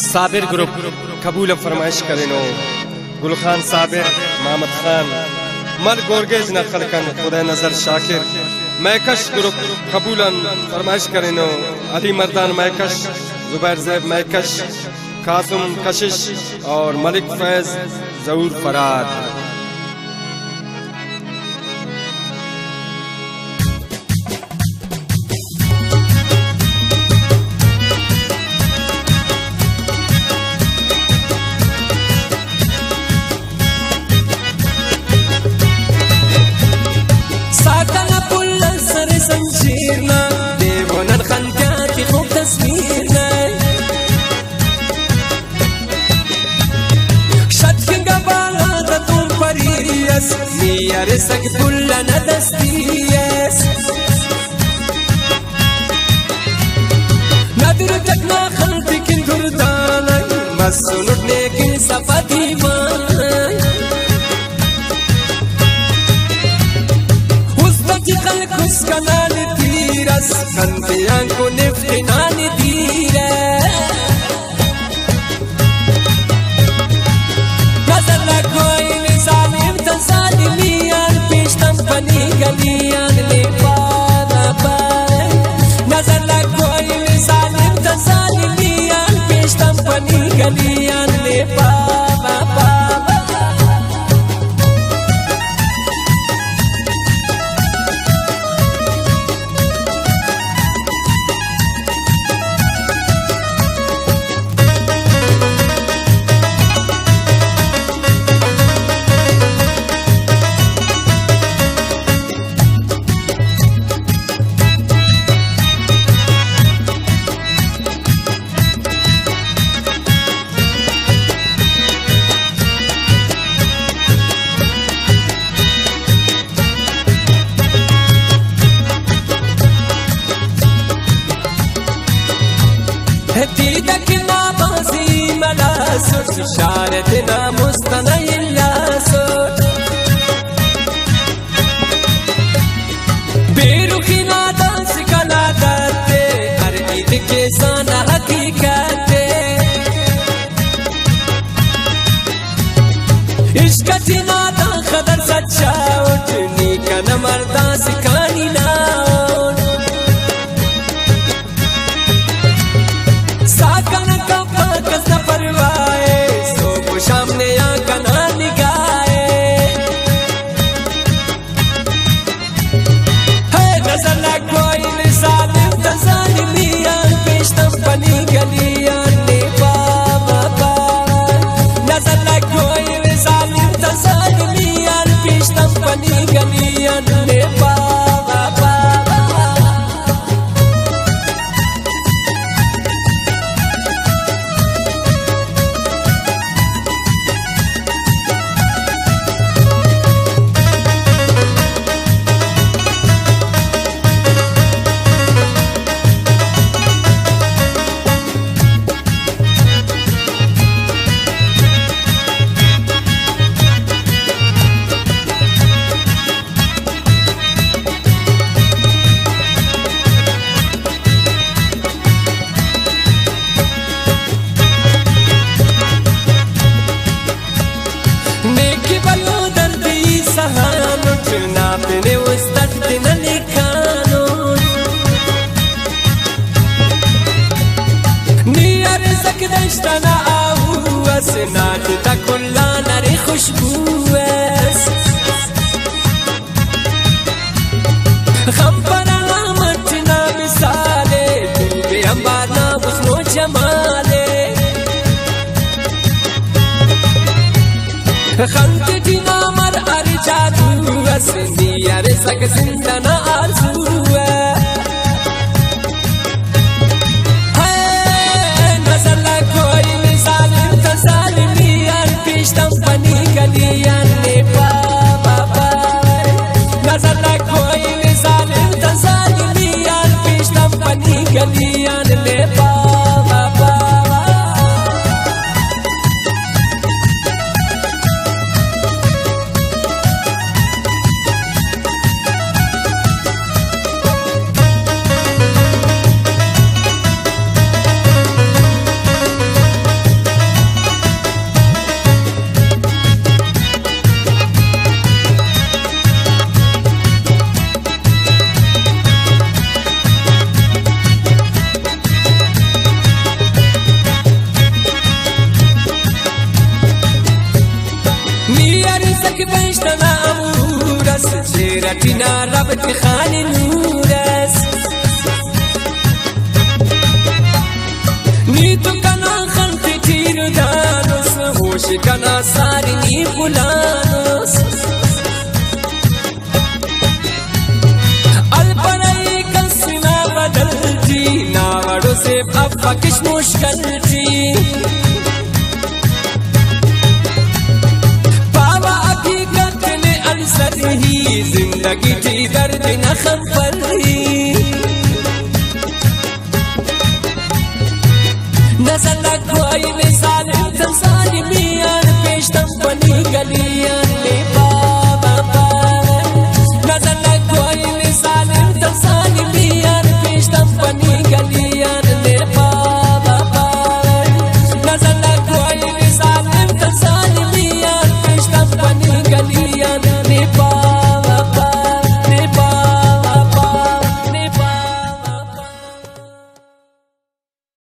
Sabir group कबूल फरमाइश Carreno Gul Khan Sabir Mohammad खान मल गोरगेज नखलकन खुदा नजर शाकिर मैकश ग्रुप कबूलन फरमाइश करेनो अली मर्दान मैकश जुबैर जैब मैकश कासुम कशिश और मलिक फैज जहूर फरार। يرسك كلنا دستيس ندرتك ما خلتك الجرداني مسنود لكن صفتي ماي وسطتي خلقس كنان تيرس كان بيانكو نفتنان تيرس نظر لك وين سالم تسالمي गलियां ले पाना पाए नजर लग कोई मिसालिम तसालिमियां पेशतम पनी गलियां ले पाना पाए تيدكنا بازي ملاسوت شارتنا مستني اللاسوت بيروخنا دانس كلا داتي أرئيد كيسانا حقيقاتي عشقتنا دان خدر سچاوت نيكنا مردان سكاني ناوت साकन का पाकस न परवाए सो को सामने आंखन निगाहे है नजर लग कोई मिसालिम तसालिमियां पेशतम पनी गलियां ने बाबा नजर लग कोई मिसालिम तसालिमियां पेशतम पनी गलियां ने बाबा دشتنا آهوس ناجتا كلا نري خشبوس خمبرا مرتنا مثالي دل بيامبارنا حسن و جمالي خمتنا مر أرجادوس نيارسك زندنا آرزوس गलियां ने बाबा नजर लग कोई मिसालिम तसालिमियां पेशतम पनी गलियां ने बाबा رتنا رب خان نورس نیتو کنا خلق تیر دانوس ہوش کنا سارنی بلانوس الپرائی کسنا بدل جی ناوڑو سے اب کش مشکل جی پاوا حقیقت نے السر ہی زندگی کی درد نہ خبر ہی نظر نہ کوئی مثال تم ظالمیان پیشتم بنی گلیاں